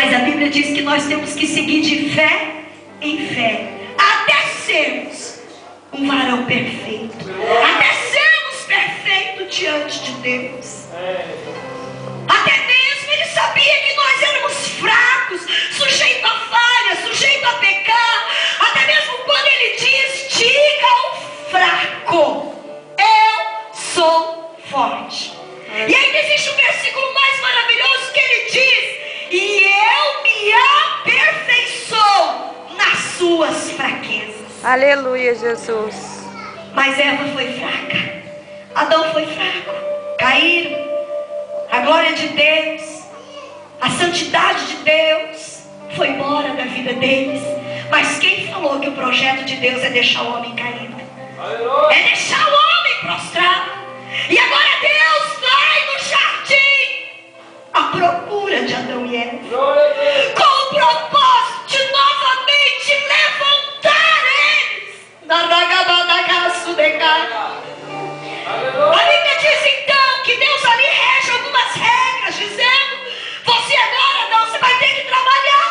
Mas a Bíblia diz que nós temos que seguir de fé em fé, até sermos um varão perfeito, até sermos perfeitos diante de Deus. Até mesmo ele sabia que nós éramos fracos, sujeitos a falha, sujeitos a pecar. Até mesmo quando ele diz: diga ao fraco, eu sou forte. E ainda existe um versículo mais maravilhoso que ele diz: e eu me aperfeiçoo nas suas fraquezas. Aleluia, Jesus. Mas Eva foi fraca, Adão foi fraco, caíram. A glória de Deus, a santidade de Deus foi embora da vida deles. Mas quem falou que o projeto de Deus é deixar o homem caído? É deixar o homem prostrado. E agora Deus vai no jardim à procura de Adão e Eva, com o propósito de novamente levantar eles na Ragabadagaço de cara. A Bíblia diz então que Deus ali rege algumas regras, dizendo: você agora não, você vai ter que trabalhar.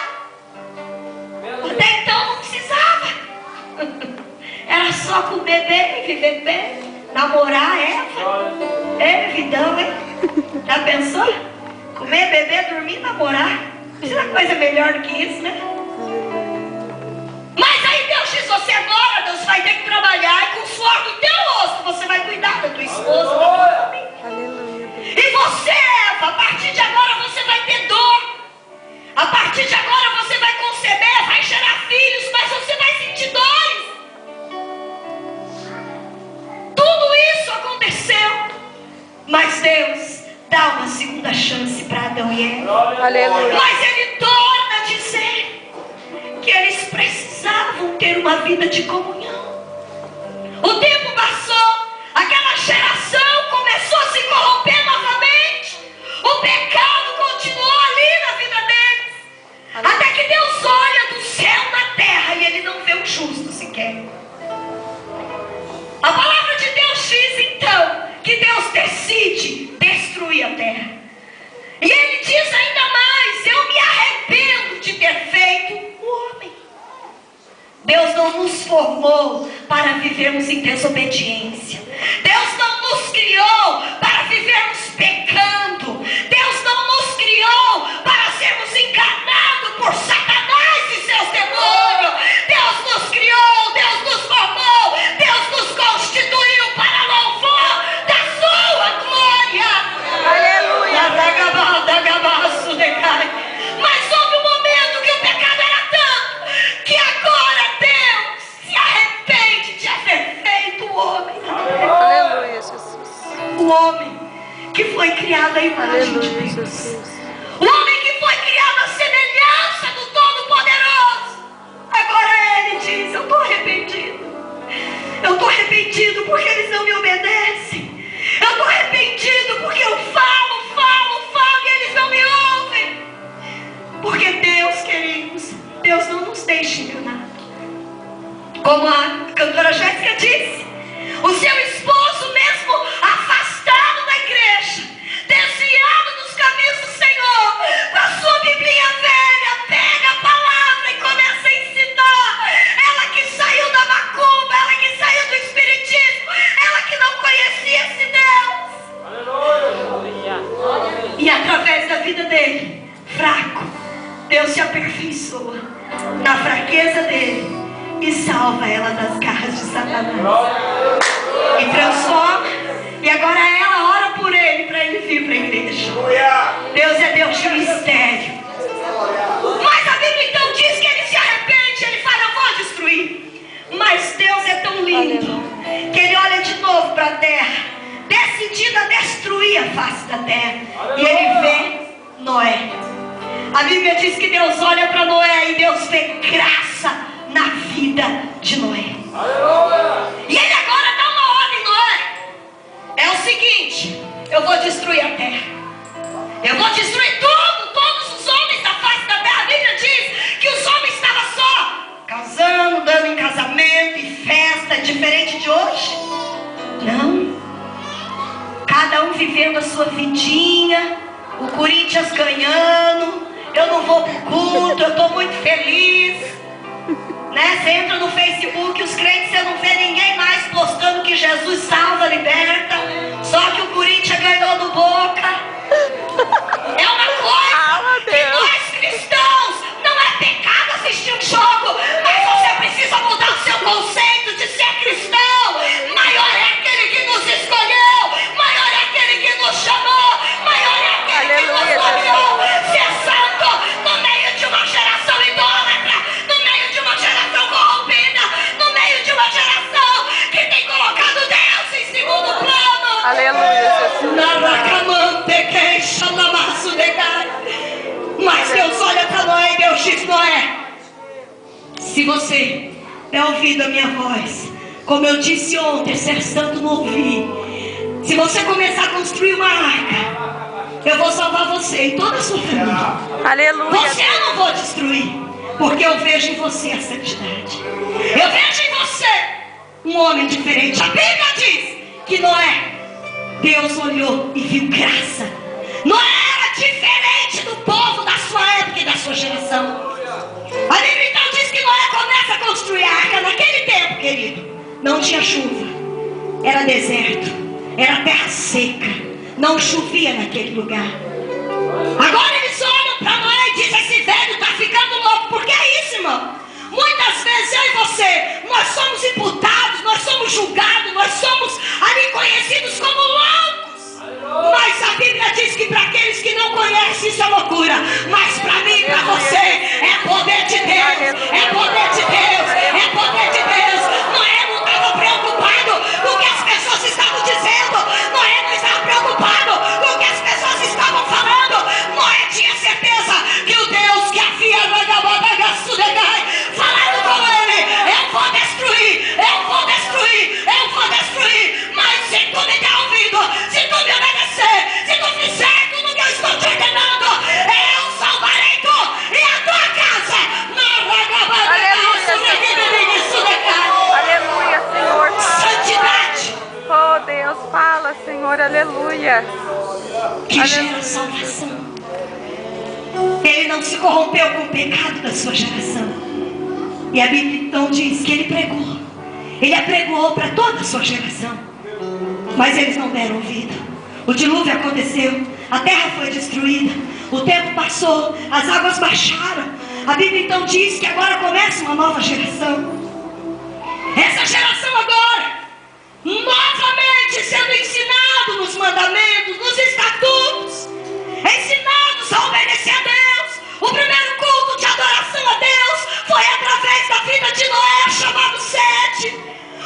Até então não precisava. Era só comer bem, viver bem, namorar Eva. É vidão, hein? Já pensou? Comer, beber, dormir, namorar. Precisa coisa melhor do que isso, né? Mas aí Deus diz: você agora, Deus, vai ter que trabalhar, e com o suor do teu rosto você vai cuidar da tua esposa, da tua família. E você, Eva, a partir de agora você vai ter dor. A partir de agora você vai conceber, vai gerar filhos, mas você vai sentir dores. Tudo isso aconteceu. Mas Deus dá uma segunda chance para Adão e Eva. Aleluia. Mas Ele torna a dizer que eles precisavam ter uma vida de comunhão. O tempo passou, aquela geração começou a se corromper novamente. O pecado continuou ali na vida deles. Até que Deus olha do céu na terra e Ele não vê o justo sequer. A palavra de Deus diz então que Deus decide destruir a terra. E Ele diz ainda mais: eu me arrependo de ter feito o homem. Deus não nos formou para vivermos em desobediência. Deus não nos criou para vivermos pecando. Deus não nos criou para sermos enganados por Satanás e seus demônios. Deus nos criou, Deus nos formou, Deus nos constituiu para louvor da sua glória. Aleluia. Mas houve um momento que o pecado era tanto que agora Deus se arrepende de haver feito o homem. Aleluia, Jesus. O homem que foi criado à imagem de Aleluia, Deus. Jesus. O homem que foi criado à semelhança do Todo-Poderoso. Agora ele diz: eu estou arrependido. Eu estou arrependido porque eles não me obedecem. Eu estou arrependido porque eu falo e eles não me ouvem. Porque Deus, queridos, Deus não nos deixa enganar. Como a cantora Jéssica disse, o seu esposo mesmo afastado da igreja, desviado dos caminhos do Senhor, com a sua Biblinha velha, pega a palavra e começa a ensinar. Ela que saiu da macumba, ela que saiu do espiritismo, ela que não conhecia esse Deus. E através da vida dele, fraco, Deus se aperfeiçoa na fraqueza dele e salva ela das garras de Satanás. E transforma. E agora ela ora por ele para ele vir para a igreja. Deus é Deus de mistério. Mas a Bíblia então diz que ele se arrepende. Ele fala: eu vou destruir. Mas Deus é tão lindo que ele olha de novo para a terra, decidido a destruir a face da terra. E ele vê Noé. A Bíblia diz que Deus olha para Noé e Deus vê graça na vida de Noé. E ele agora dá uma ordem: Noé, é o seguinte, eu vou destruir a terra. Eu vou destruir todos os homens da face da terra. A Bíblia diz que os homens estavam só casando, dando em casamento e festa, diferente de hoje. Não. Cada um vivendo a sua vidinha, o Corinthians ganhando. eu não vou pro culto, eu estou muito feliz. Né? Você entra no Facebook, os crentes, você não vê ninguém mais postando que Jesus salva, liberta. Só que o Corinthians ganhou do Boca. É uma coisa que nós cristãos, não é pecado assistir um jogo, mas você precisa mudar o seu conceito de ser cristão. Maior é aquele que nos escolheu, maior é aquele que nos chamou, maior é aquele que nos nomeou. Ser santo no meio de uma geração idólatra, no meio de uma geração corrompida, no meio de uma geração que tem colocado Deus em segundo plano. Aleluia, Jesus. Mas Deus olha para Noé e Deus diz: Noé, se você der ouvido a minha voz, como eu disse ontem, ser santo não ouvir, se você começar a construir uma arca, eu vou salvar você e toda a sua família. Aleluia. Você eu não vou destruir, porque eu vejo em você a santidade. Eu vejo em você um homem diferente. A Bíblia diz que Noé, Deus olhou e viu graça. Noé era diferente do povo da sua época e da sua geração. A Bíblia então diz que Noé começa a construir a arca. Naquele tempo, querido, não tinha chuva, era deserto, era terra seca, não chovia naquele lugar. Agora eles olham para Noé e dizem: esse velho está ficando louco. Porque é isso, irmão. Muitas vezes eu e você, nós somos imputados, nós somos julgados, nós somos ali conhecidos como loucos. Mas a Bíblia diz que para aqueles que não conhecem isso é loucura. Mas para mim e para você é poder de Deus. É poder de Deus. É poder de Deus. Noé não estava preocupado com o que as pessoas estavam dizendo. Noé não estava preocupado com o que as pessoas estavam falando. Noé tinha certeza que o Deus que havia falado com ele: eu vou destruir, eu vou destruir, eu vou destruir. Mas se tu me der ouvido, se tu me obedecer, se tu fizer tudo que eu estou te ordenando, eu salvarei tu e a tua casa. Aleluia, Senhor. Santidade. Oh, Deus, fala, Senhor. Aleluia. Que gera salvação. Ele não se corrompeu com o pecado da sua geração. E a Bíblia então diz que ele pregou. Ele apregoou para toda a sua geração. Mas eles não deram ouvido. O dilúvio aconteceu, a terra foi destruída, o tempo passou, as águas baixaram. A Bíblia então diz que agora começa uma nova geração. Essa geração agora, novamente sendo ensinado nos mandamentos, nos estatutos, ensinados a obedecer a Deus. O primeiro culto de adoração a Deus foi através da vida de Noé, chamado Sete.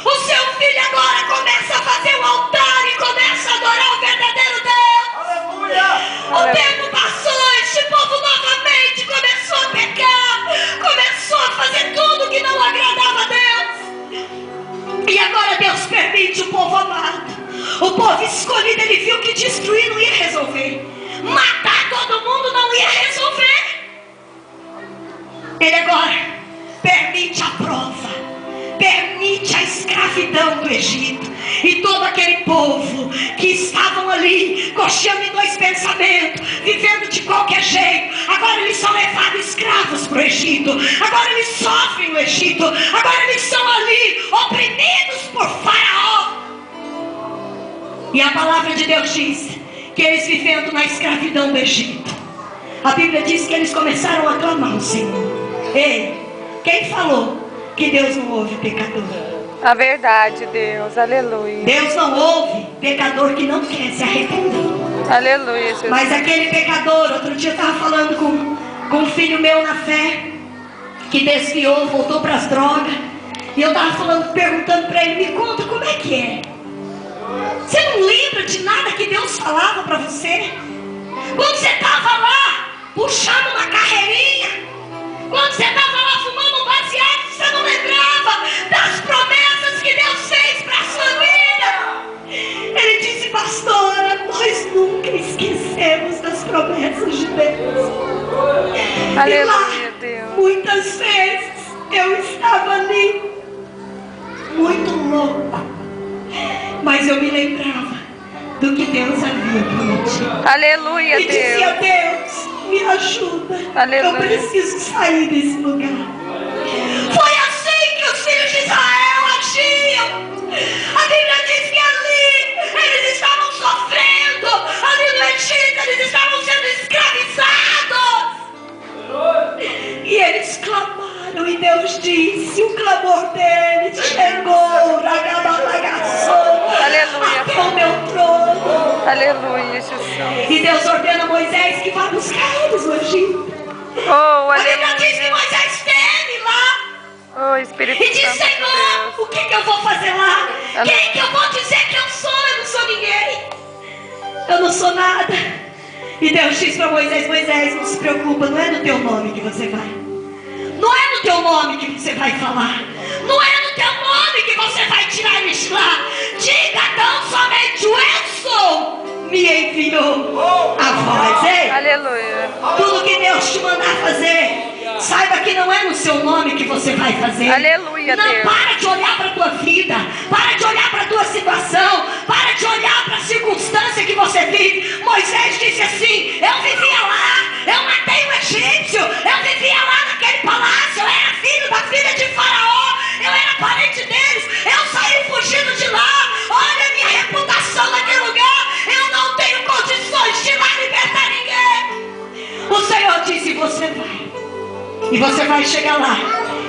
O seu filho agora começa a fazer um altar e começa a adorar o verdadeiro Deus. Aleluia! O tempo passou, este povo novamente começou a pecar, começou a fazer tudo que não agradava a Deus. E agora Deus permite o povo amado, o povo escolhido. Ele viu que destruir não ia resolver, matar todo mundo não ia resolver. Ele agora permite a prova, permite a escravidão do Egito. E todo aquele povo que estavam ali, cocheando em dois pensamentos, vivendo de qualquer jeito, agora eles são levados escravos para o Egito. Agora eles sofrem no Egito. Agora eles são ali oprimidos por Faraó. E a palavra de Deus diz que eles, vivendo na escravidão do Egito, a Bíblia diz que eles começaram a clamar ao Senhor. Ei, quem falou que Deus não ouve pecador? A verdade, Deus. Aleluia. Deus não ouve pecador que não quer se arrepender. Aleluia, Jesus. Mas aquele pecador, outro dia eu estava falando com um filho meu na fé, que desviou, voltou para as drogas. E eu estava falando, perguntando para ele: me conta como é que é. Você não lembra de nada que Deus falava para você? Quando você estava lá, puxando uma carreirinha, quando você estava lá fumando um baseado, você não lembrava das promessas que Deus fez para a sua vida? Ele disse: pastora, nós nunca esquecemos das promessas de Deus. Aleluia, e lá, Deus. muitas vezes eu estava ali, muito louco, mas eu me lembrava do que Deus havia prometido. Aleluia, E dizia: Deus. Deus, me ajuda. Aleluia. Eu preciso sair desse lugar. Foi assim que os filhos de Israel agiam. A Bíblia diz que ali eles estavam sofrendo. Ali no Egito eles estavam sendo escravizados. E eles clamaram e Deus disse, o clamor deles chegou até o meu trono. Aleluia, Jesus. E Deus ordena a Moisés que vá buscar eles no Egito. Oh, A Bíblia diz que aleluia. Moisés esteve lá Oh, Espírito e disse, Santo de Senhor, Deus. o que eu vou fazer lá? Aleluia. Quem que eu vou dizer que eu sou? Eu não sou ninguém. Eu não sou nada. E Deus disse para Moisés, Moisés, não se preocupa, não é no teu nome que você vai. Não é no teu nome que você vai falar. Não é no teu nome que você vai tirar eles de lá. Diga tão somente o eu sou me enviou a voz. Ei, Aleluia. tudo que Deus te mandar fazer, saiba que não é no seu nome que você vai fazer. Aleluia, Não, Deus. para de olhar para a tua vida. Para de olhar para a tua situação. Para de olhar para a circunstância que você vive. Moisés disse assim, eu vivia lá, eu matei um egípcio, eu vivia lá naquele palácio, eu era filho da filha de Faraó, eu era parente deles, eu saí fugindo de lá. Olha a minha reputação naquele lugar, eu não tenho condições de ir lá libertar ninguém. O Senhor disse, você vai. E você vai chegar lá.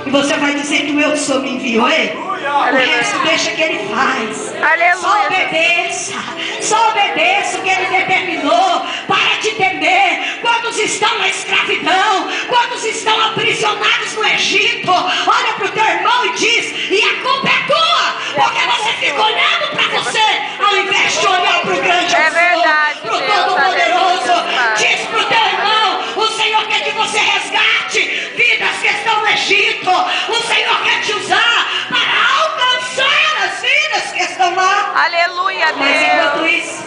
E você vai dizer que o eu sou me enviou. Ei? O resto deixa que ele faz. Aleluia. Só obedeça. Só obedeça o que ele determinou. Para de temer. Quantos estão na escravidão? Quantos estão aprisionados no Egito? Olha para o teu irmão e diz, e a culpa é tua. Porque você fica olhando para você, ao invés de olhar para o grande É verdade, para o Deus. Todo-Poderoso. Aleluia. Diz para o teu irmão, o Senhor quer que você resgate vidas que estão no Egito. O Senhor quer te usar para alcançar as vidas que estão lá. Aleluia, Mas enquanto Deus. isso,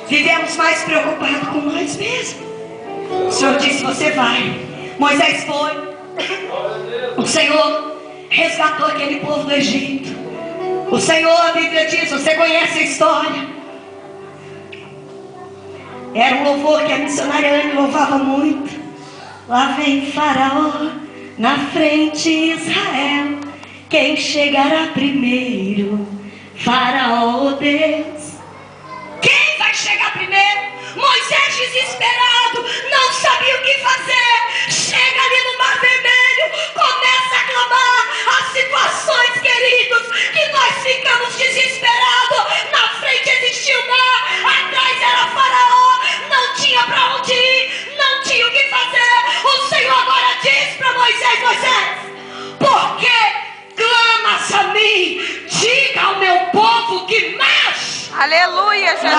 vivemos mais preocupados com nós mesmos. O Senhor disse, você vai. Moisés foi. O Senhor resgatou aquele povo do Egito. O Senhor, a Bíblia diz, você conhece a história. Era um louvor que a missionária Anne louvava muito. Lá vem Faraó, na frente Israel. Quem chegará primeiro? Faraó ou Deus? Quem vai chegar primeiro? Moisés desesperado, não sabia o que fazer. Chega ali no Mar Vermelho, começa a clamar. As situações, queridos, que nós ficamos desesperados. Na frente existia o mar, atrás era Faraó. Não tinha para onde ir, não tinha o que fazer. O Senhor agora diz para Moisés, Moisés, por que clamas a mim? Diga ao meu povo que marche. Aleluia, Jesus.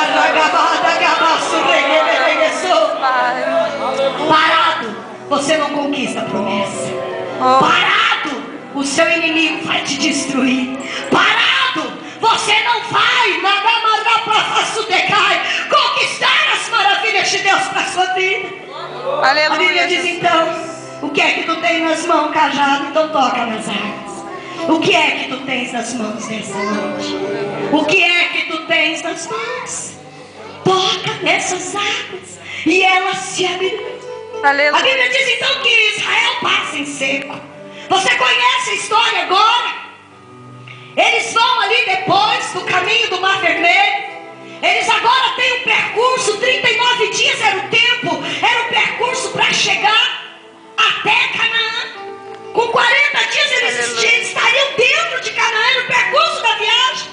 Parado, você não conquista a promessa. Oh. Parado, o seu inimigo vai te destruir. Parado, você não vai conquistar as maravilhas de Deus para a sua vida. A Bíblia Aleluia, diz Jesus. então, o que é que tu tem nas mãos, cajado? Então toca nas águas. O que é que tu tens nas mãos nessa noite? O que é que tu tens nas mãos? Toca nessas águas e elas se abrirão. A Aleluia. Bíblia diz então que Israel passa em seco. Você conhece a história agora? Eles vão ali depois do caminho do Mar Vermelho. Eles agora têm um percurso, 39 dias era o tempo, era o percurso para chegar até Canaã. Com 40 dias eles estariam dentro de Canaã, no percurso da viagem.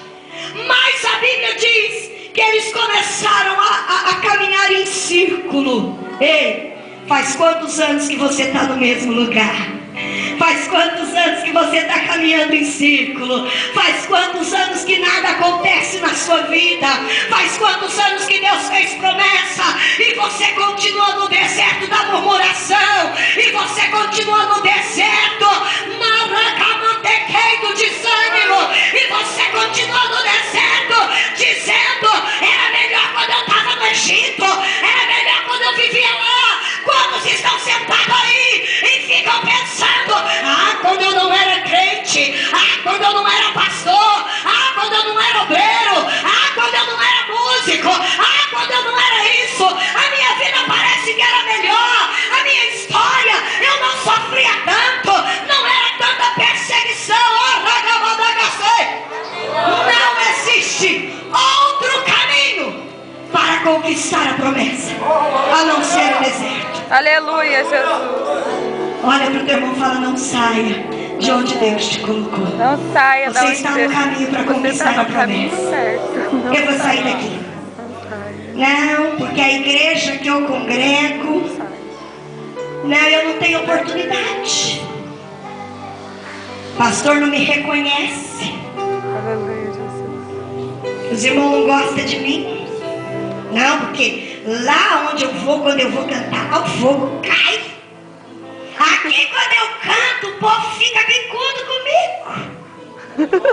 Mas a Bíblia diz que eles começaram a caminhar em círculo. Ei, faz quantos anos que você está no mesmo lugar? Faz quantos anos que você está caminhando em círculo? Faz quantos anos que nada acontece na sua vida? Faz quantos anos que Deus fez promessa e você continua no deserto da murmuração? E você continua no deserto maracamantequei de desânimo? E você continua no deserto dizendo, era melhor quando eu estava no Egito, era melhor quando eu vivia lá. Quantos estão sentados aí e ficam pensando, quando eu não era crente, quando eu não era pastor, quando eu não era obreiro, quando eu não era músico, quando eu não era isso, a minha vida parece que era melhor. Aleluia, Jesus. Olha para o teu irmão e fala: não saia de onde Deus te colocou. Não saia da Você onde está no Deus- caminho para Você conquistar está a no caminho promessa. certo. Não Eu vou sair saia. daqui. Não saia. Não, porque a igreja que eu congrego, não, eu não tenho oportunidade. Pastor não me reconhece. Aleluia, Jesus. Os irmãos não gostam de mim. Não, porque lá onde eu vou, quando eu vou cantar, o fogo cai. Aqui quando eu canto, o povo fica bicudo comigo.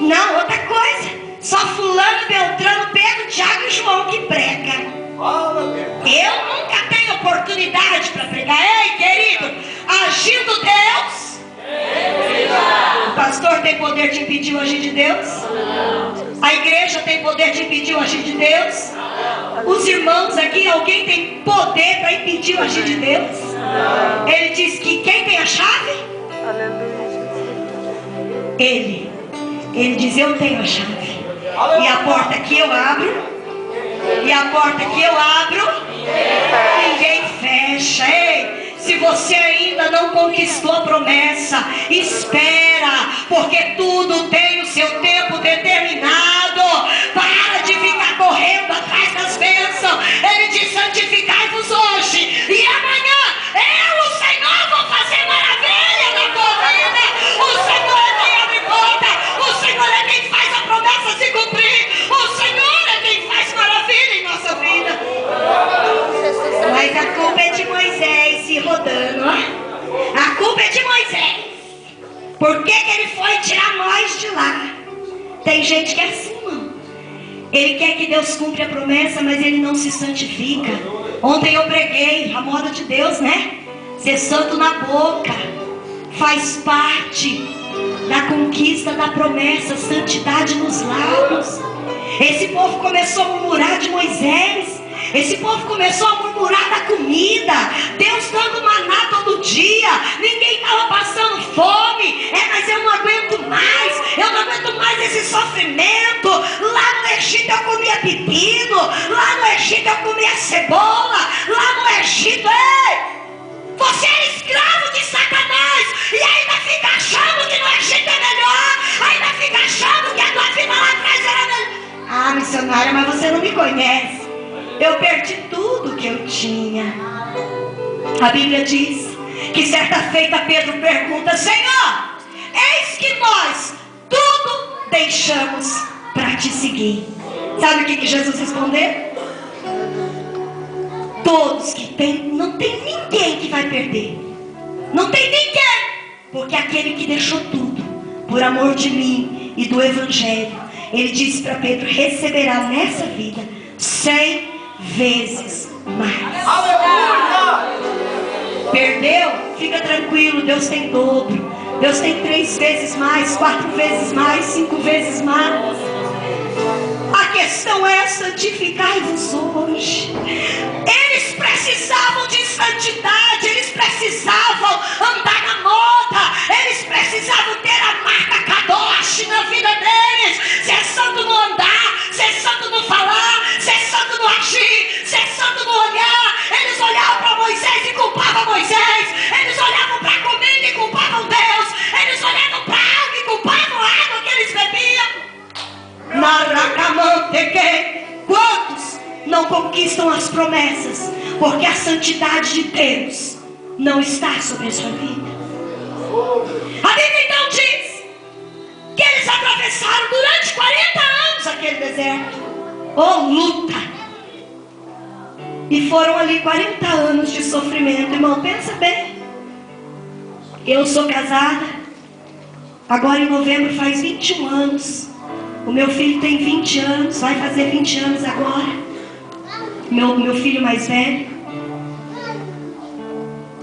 Não, outra coisa. Só fulano, Beltrano, Pedro, Tiago e João que prega. Eu nunca tenho oportunidade para pregar. Ei, querido, agindo Deus. O pastor tem poder de impedir o agir de Deus? A igreja tem poder de impedir o agir de Deus? Os irmãos aqui, alguém tem poder para impedir o agir de Deus? Ele diz que quem tem a chave? Aleluia, Jesus. Ele diz: eu tenho a chave. E a porta que eu abro, ninguém fecha. Ei, se você ainda não conquistou a promessa, espera, porque tudo tem o seu tempo determinado. Para de ficar correndo atrás das bênçãos. Ele diz: santificai-vos hoje, e amanhã eu, o Senhor, vou fazer maravilha na tua vida. O Senhor é quem abre porta, o Senhor é quem faz a promessa se cumprir, o Senhor é quem faz maravilha em nossa vida. Mas a culpa é de Moisés se rodando, ó. A culpa é de Moisés. Por que ele foi tirar nós de lá? Tem gente que é assim, irmão. Ele quer que Deus cumpra a promessa, mas ele não se santifica. Ontem eu preguei a moda de Deus, né? Ser santo na boca faz parte da conquista da promessa, santidade nos lábios. Esse povo começou a murmurar de Moisés. Esse povo começou a murmurar da comida. Deus dando maná todo dia. Ninguém estava passando fome. Mas eu não aguento mais. Eu não aguento mais esse sofrimento. Lá no Egito eu comia pepino. Lá no Egito eu comia cebola. Lá no Egito, ei! Você é escravo de Satanás. E ainda fica achando que no Egito é melhor. Ainda fica achando que a tua vida lá atrás era melhor. Ah, missionária, mas você não me conhece. Eu perdi tudo que eu tinha. A Bíblia diz que certa feita Pedro pergunta: Senhor, eis que nós tudo deixamos para te seguir. Sabe o que Jesus respondeu? Todos que têm, não tem ninguém que vai perder. Não tem ninguém. Porque aquele que deixou tudo por amor de mim e do Evangelho, ele disse para Pedro: receberá nessa vida 100 vezes mais. Aleluia! Perdeu? Fica tranquilo, Deus tem dobro. Deus tem 3 vezes mais, 4 vezes mais, 5 vezes mais. A questão é: santificai-vos hoje. Eles precisavam de santidade, eles precisavam andar na moda, eles precisavam ter a marca Kadosh na vida deles. Ser santo no andar, ser santo no falar, ser santo no agir, ser santo no olhar. Eles olhavam para Moisés e culpavam Moisés. Eles olhavam para a comida e culpavam Deus. Eles olhavam para a água e culpavam a água que eles bebiam. Quantos não conquistam as promessas porque a santidade de Deus não está sobre a sua vida? A Bíblia então diz que eles atravessaram durante 40 anos aquele deserto. Oh, luta! E foram ali 40 anos de sofrimento. Irmão, pensa bem. Eu sou casada. Agora em novembro faz 21 anos. O meu filho tem 20 anos. Vai fazer 20 anos agora. Meu filho mais velho.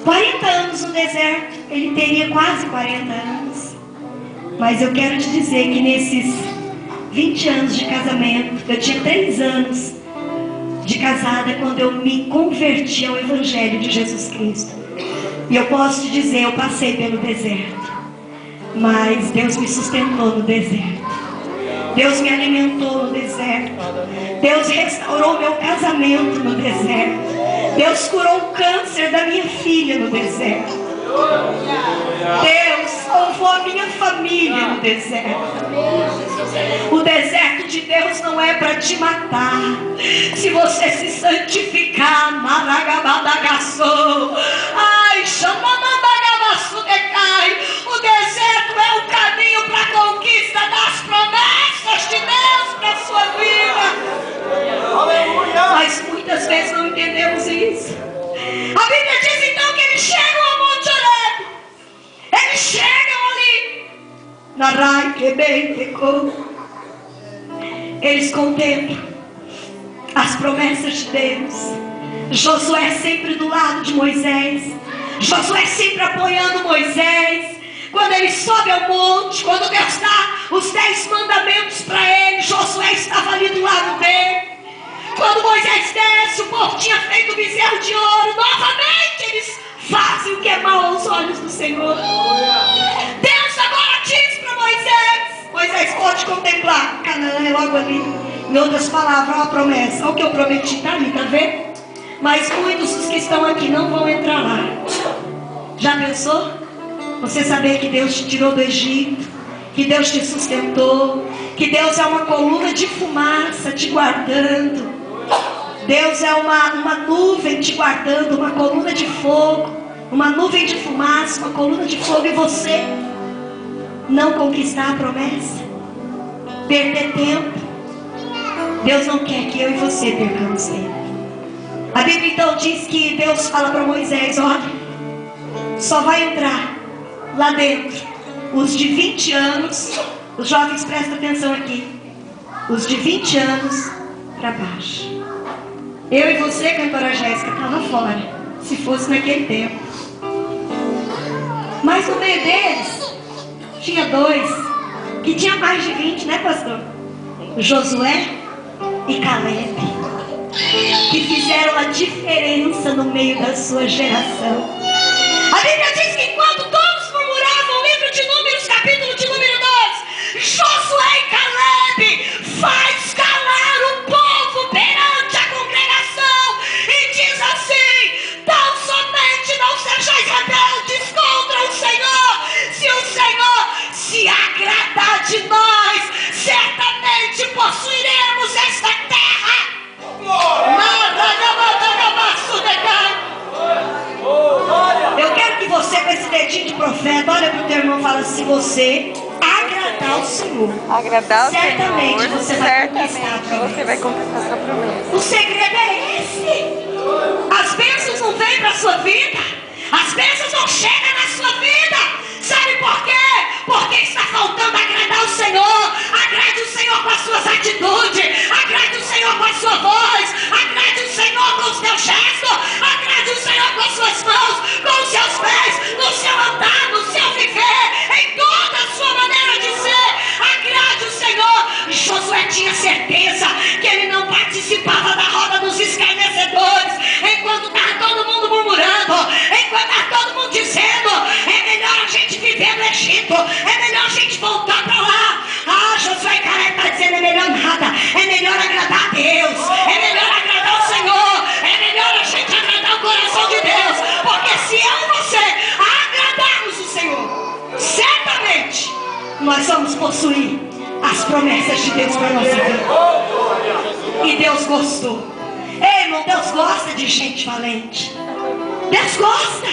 40 anos no deserto. Ele teria quase 40 anos. Mas eu quero te dizer que nesses 20 anos de casamento, eu tinha 3 anos de casada quando eu me converti ao Evangelho de Jesus Cristo. E eu posso te dizer, eu passei pelo deserto, mas Deus me sustentou no deserto. Deus me alimentou no deserto. Deus restaurou meu casamento no deserto. Deus curou o câncer da minha filha no deserto. Deus salvou a minha família no deserto. O deserto de Deus não é para te matar. Se você se santificar, maragabadagaçou, ai, chamamandagabaçu decai. O deserto é o caminho para a conquista das promessas de Deus para a sua vida. Mas muitas vezes não entendemos isso. A Bíblia diz então que eles chegam ao Monte Horebe. Eles chegam ali. Narai que bem pecou. Eles contemplam as promessas de Deus. Josué sempre do lado de Moisés. Josué sempre apoiando Moisés. Quando ele sobe ao monte, quando Deus dá os 10 mandamentos para ele, Josué estava ali do lado dele. Quando Moisés desce, o povo tinha feito o bezerro de ouro. Novamente eles fazem o que é mal aos olhos do Senhor. Deus agora diz para Moisés: Moisés, pode contemplar. Canaã é logo ali. Em outras palavras, olha a promessa. Olha o que eu prometi, está ali, está vendo? Mas muitos dos que estão aqui não vão entrar lá. Já pensou? Você saber que Deus te tirou do Egito, que Deus te sustentou, que Deus é uma coluna de fumaça te guardando. Deus é uma nuvem te guardando, uma coluna de fogo, uma nuvem de fumaça, uma coluna de fogo, e você não conquistar a promessa, perder tempo. Deus não quer que eu e você percamos tempo. A Bíblia então diz que Deus fala para Moisés: olha, só vai entrar lá dentro os de 20 anos, os jovens prestam atenção aqui, os de 20 anos para baixo. Eu e você, cantora Jéssica, estava fora, se fosse naquele tempo. Mas no meio deles, tinha 2 que tinha mais de 20, né, pastor? Josué e Caleb, que fizeram a diferença no meio da sua geração. A Bíblia diz que enquanto todos murmuravam, o livro de Números, capítulo de número 2, Josué e Caleb faz calar o povo perante a congregação e diz assim: tão somente não sejais rebeldes contra o Senhor. Se o Senhor se agradar de nós, certamente possuiremos esta terra. Eu quero que você, com esse dedinho de profeta, olha para o teu irmão e fala: se você agradar o Senhor, certamente você vai conquistar a sua promessa. O segredo é esse. As bênçãos não vêm para a sua vida, as bênçãos não chegam na sua vida. Sabe por quê? Porque está faltando agradar o Senhor. Agrade o Senhor com as suas atitudes, agrade o Senhor com a sua voz, agrade o Senhor com os teus gestos, agrade o Senhor com as suas mãos, com os seus pés, no seu andar, no seu viver, em toda a sua maneira de ser. Agrade o Senhor. Josué tinha certeza que ele não participava da roda dos escarnecedores, enquanto estava todo mundo murmurando, enquanto estava todo mundo dizendo: é melhor a gente viver no Egito, é melhor a gente voltar para lá. Ah, Josué e Caleb está dizendo: é melhor nada, é melhor agradar a Deus, é melhor agradar o Senhor, é melhor a gente agradar o coração de Deus, porque se eu e você agradarmos o Senhor, certamente nós vamos possuir as promessas de Deus para nossa vida. E Deus gostou. Ei, irmão, Deus gosta de gente valente. Deus gosta.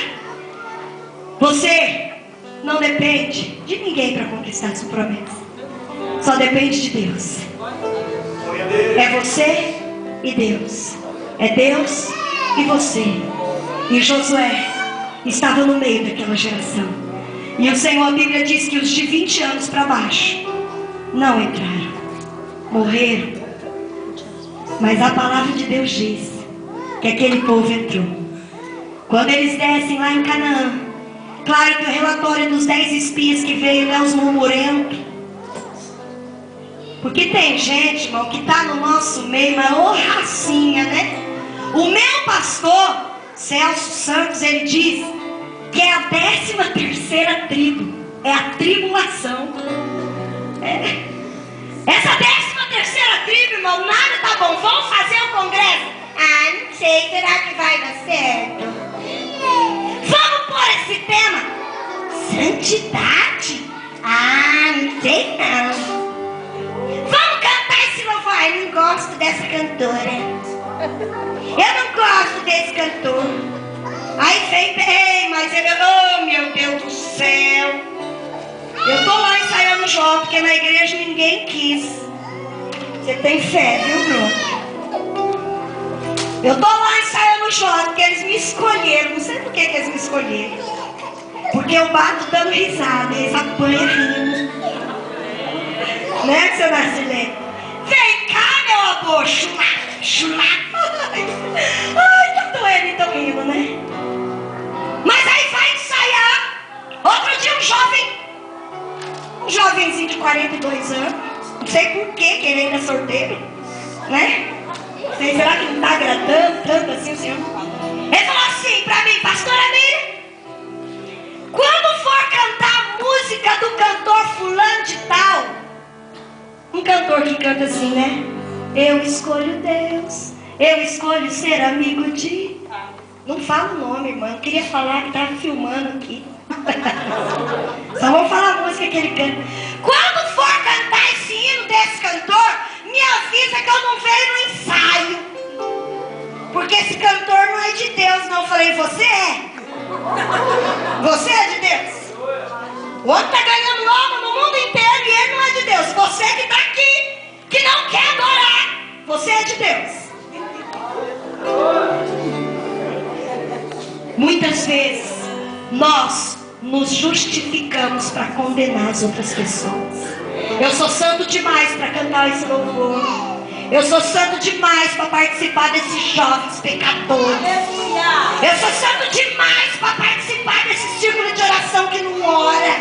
Você não depende de ninguém para conquistar sua promessa. Só depende de Deus. É você e Deus. É Deus e você. E Josué estava no meio daquela geração. E o Senhor, a Bíblia diz que os de 20 anos para baixo não entraram, morreram. Mas a palavra de Deus diz que aquele povo entrou. Quando eles descem lá em Canaã, claro que o relatório dos 10 espias que veio, né, os murmurentos. Porque tem gente, irmão, que está no nosso meio, mas ô racinha, né? O meu pastor, Celso Santos, ele diz que é a 13ª tribo. É a tribulação. Essa 13ª tribo, irmão, nada tá bom. Vamos fazer o congresso. Ah, não sei, será que vai dar certo? Vamos pôr esse tema? Santidade? Ah, não sei não. Vamos cantar esse louvor. Ai, não gosto dessa cantora. Eu não gosto desse cantor. Aí vem bem, mas ele, oh meu Deus do céu. Eu tô lá ensaiando Jó, porque na igreja ninguém quis. Você tem fé, viu, Bruno? Eu tô lá ensaiando Jó, porque eles me escolheram. Não sei por que eles me escolheram. Porque eu bato dando risada, eles apanham rindo. Né, seu Narcilene? Vem cá, meu amor, chulá. Ai, tá doendo e tô rindo, né? Mas aí vai ensaiar. Outro dia um jovenzinho de 42 anos, não sei por que ele ainda é sorteiro, né? Não sei, será que não tá agradando tanto assim o Senhor? Ele falou assim pra mim, pastora Miriam, quando for cantar a música do cantor fulano de tal, um cantor que canta assim, né? Eu escolho Deus, eu escolho ser amigo de... Não fala o nome, irmã. Eu queria falar que estava filmando aqui. Só vou falar a música que ele canta. Quando for cantar esse hino desse cantor, me avisa que eu não venho no ensaio. Porque esse cantor não é de Deus, não. Eu falei, você é? Você é de Deus? O outro está ganhando nome no mundo inteiro e ele não é de Deus. Você que está aqui, que não quer adorar, você é de Deus. Muitas vezes nós nos justificamos para condenar as outras pessoas. Eu sou santo demais para cantar esse louvor. Eu sou santo demais para participar desses jovens pecadores. Eu sou santo demais para participar desse círculo de oração que não ora.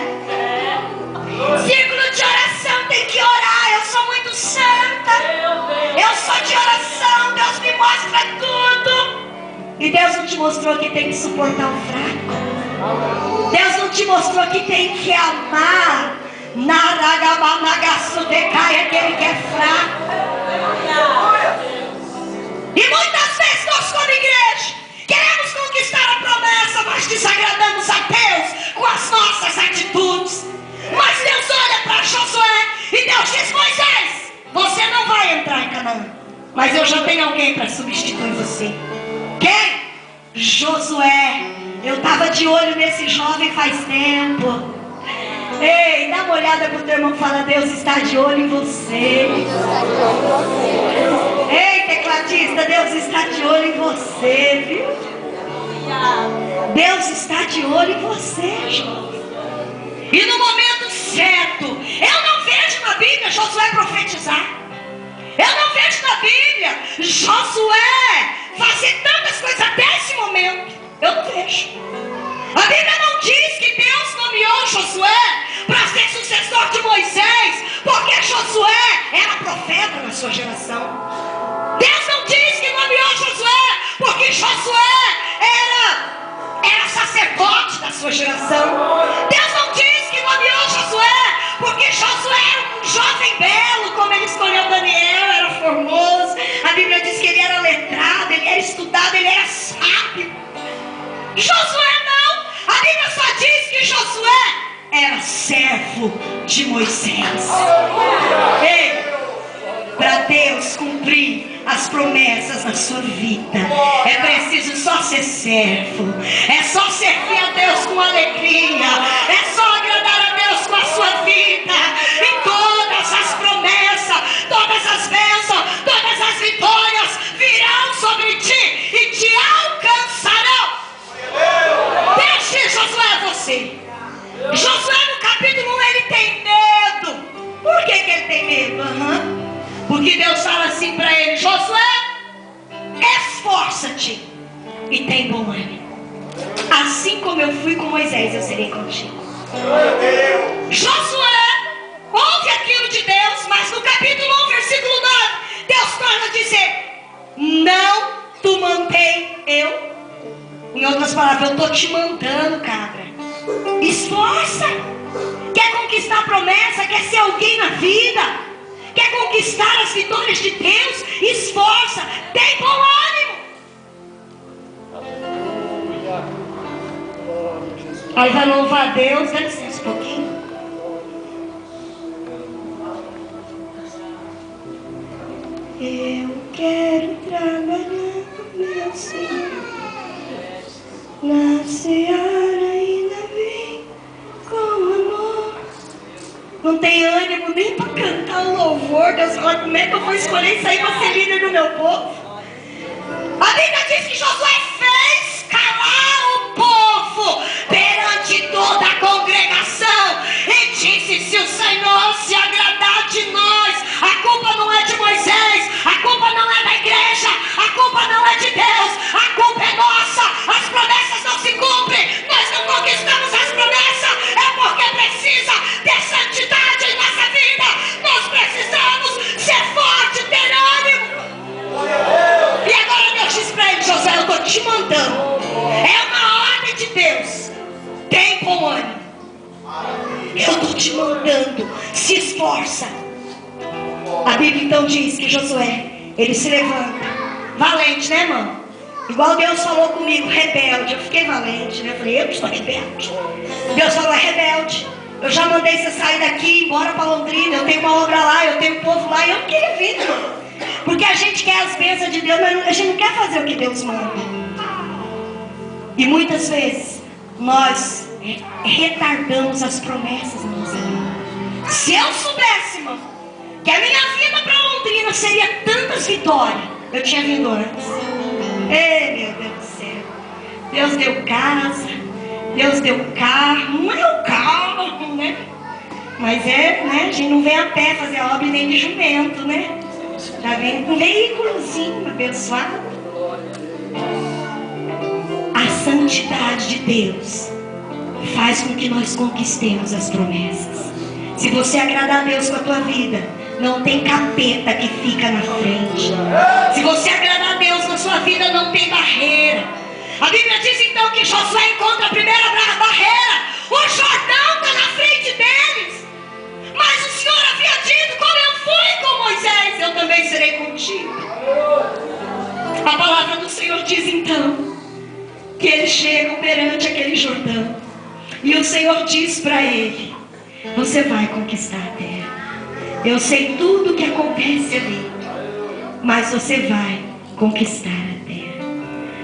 Círculo de oração tem que orar. Eu sou muito santa. Eu sou de oração. Deus me mostra tudo. E Deus não te mostrou que tem que suportar o fraco. Deus não te mostrou que tem que amar. Naragabanagassudecai, aquele que é fraco. E muitas vezes nós como igreja queremos conquistar a promessa, mas desagradamos a Deus com as nossas atitudes. Mas Deus olha para Josué e Deus diz, Moisés, você não vai entrar em Canaã, mas eu já tenho alguém para substituir você. Quem? Josué. Eu estava de olho nesse jovem faz tempo. Ei, dá uma olhada pro teu irmão e fala, Deus está de olho em você. Ei, tecladista, Deus está de olho em você, viu? Deus está de olho em você, jovem. E no momento certo, eu não vejo na Bíblia Josué profetizar. Eu não vejo na Bíblia Josué fazer tantas coisas até esse momento. Eu não vejo. A Bíblia não diz que Deus nomeou Josué para ser sucessor de Moisés, porque Josué era profeta na sua geração. Deus não diz que nomeou Josué porque Josué era sacerdote da sua geração. Deus não diz que nomeou Josué porque Josué era um jovem belo, como ele escolheu Daniel, era formoso. A Bíblia diz que ele era letrado, ele era estudado, ele era sábio. Josué não. A Bíblia só diz que Josué era servo de Moisés. Ei, para Deus cumprir as promessas na sua vida, é preciso só ser servo. É só servir a Deus com alegria. É só agradar a Deus com a sua vida. E todas as promessas, todas as bênçãos, todas as vitórias virão sobre ti e te alcançarão. Deus diz, Josué, é você. Josué no capítulo 1 ele tem medo. Por que ele tem medo? Porque Deus fala assim para ele, Josué, esforça-te e tem bom ânimo. Assim como eu fui com Moisés, eu serei contigo. Josué ouve aquilo de Deus, mas no capítulo 1, versículo 9, Deus torna a dizer, não te mandei eu. Em outras palavras, eu estou te mandando, cabra. Esforça. Quer conquistar a promessa? Quer ser alguém na vida? Quer conquistar as vitórias de Deus? Esforça. Tem bom ânimo. Aí vai louvar a Deus, dá licença um pouquinho. Eu quero trabalhar com meu Senhor na seara e na vem com amor. Não tem ânimo nem para cantar o louvor. Deus fala, como é que eu vou escolher isso aí para ser líder do meu povo? A Bíblia diz que Josué fez calar o povo perante toda a congregação e disse: se o Senhor se agradar de nós, a culpa não é de Moisés, a culpa não é da igreja, a culpa não é de Deus, a culpa é nossa. As promessas não se cumprem, nós não conquistamos as promessas, é porque precisa ter santidade em nossa vida. Nós precisamos ser fortes, ter ânimo. E agora Deus diz para ele: Josué, eu estou te mandando, é uma ordem de Deus, tem bom ânimo, eu estou te mandando, se esforça. A Bíblia então diz que Josué, ele se levanta, valente, né, irmão? Igual Deus falou comigo, rebelde. Eu fiquei valente, né? Eu falei, eu estou rebelde. Deus falou, é rebelde. Eu já mandei você sair daqui, embora para Londrina. Eu tenho uma obra lá, eu tenho um povo lá. E eu não queria vir, irmão. Porque a gente quer as bênçãos de Deus, mas a gente não quer fazer o que Deus manda. E muitas vezes nós retardamos as promessas da nossa vida. Se eu soubesse, irmão, que a minha vida para Londrina seria tantas vitórias, eu tinha vindo antes. Ei, meu Deus do céu. Deus deu casa, Deus deu carro. Não é o carro, né? Mas é, né? A gente não vem a pé fazer a obra nem de jumento, né? Já vem com um veículozinho abençoado. A santidade de Deus faz com que nós conquistemos as promessas. Se você agradar a Deus com a tua vida, não tem capeta que fica na frente. Se você agradar a Deus na sua vida, não tem barreira. A Bíblia diz então que Josué encontra a primeira barreira. O Jordão está na frente deles. Mas o Senhor havia dito: como eu fui com Moisés, eu também serei contigo. A palavra do Senhor diz então que eles chegam perante aquele Jordão. E o Senhor diz para ele: você vai conquistar a terra. Eu sei tudo o que acontece ali, mas você vai conquistar a terra.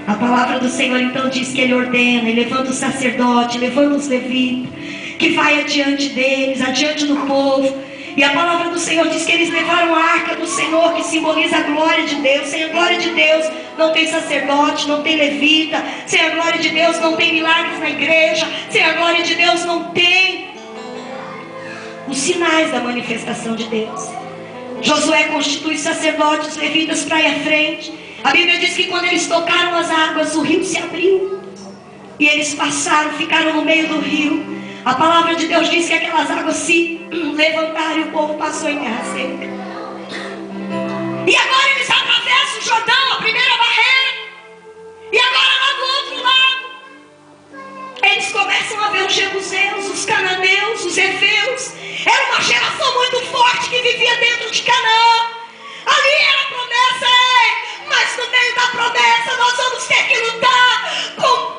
A palavra do Senhor então diz que Ele ordena, Ele levanta o sacerdote, levanta os levitas, que vai adiante deles, adiante do povo. E a palavra do Senhor diz que eles levaram a arca do Senhor, que simboliza a glória de Deus. Sem a glória de Deus não tem sacerdote, não tem levita. Sem a glória de Deus não tem milagres na igreja. Sem a glória de Deus não tem os sinais da manifestação de Deus. Josué constitui sacerdotes, levitas para ir à frente. A Bíblia diz que quando eles tocaram as águas, o rio se abriu. E eles passaram, ficaram no meio do rio. A palavra de Deus diz que aquelas águas se levantaram e o povo passou em terra seca. E agora eles atravessam o Jordão, a primeira barreira. E agora lá do outro lado, eles começam a ver os jebuseus, os cananeus, os heveus. Era uma geração muito forte que vivia dentro de Canaã. Ali era a promessa, mas no meio da promessa nós vamos ter que lutar com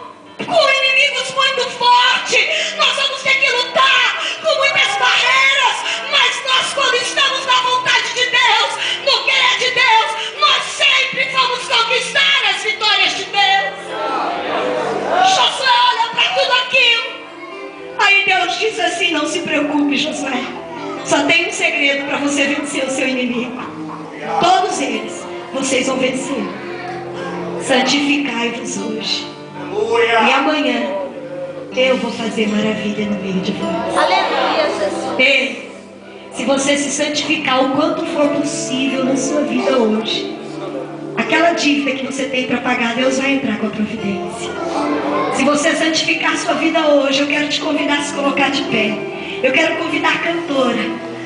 inimigos muito fortes. Nós vamos ter que lutar com muitas barreiras. Mas nós, quando estamos na vontade de Deus, no querer de Deus, nós sempre vamos conquistar as vitórias de Deus. Josué olha para tudo aquilo. Aí Deus diz assim: não se preocupe, Josué, só tem um segredo para você vencer o seu inimigo. Todos eles vocês vão vencer. Santificai-vos hoje, e amanhã eu vou fazer maravilha no meio de vós. Aleluia, Jesus. Ei, se você se santificar o quanto for possível na sua vida hoje, aquela dívida que você tem para pagar, Deus vai entrar com a providência. Se você santificar a sua vida hoje, eu quero te convidar a se colocar de pé. Eu quero convidar a cantora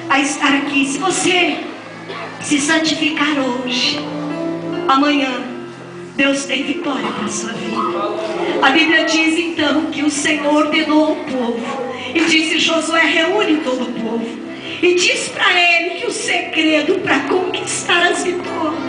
a estar aqui. Se você se santificar hoje, amanhã Deus tem vitória para a sua vida. A Bíblia diz então que o Senhor ordenou ao povo e disse: Josué, reúne todo o povo e diz para ele que o segredo para conquistar as vitórias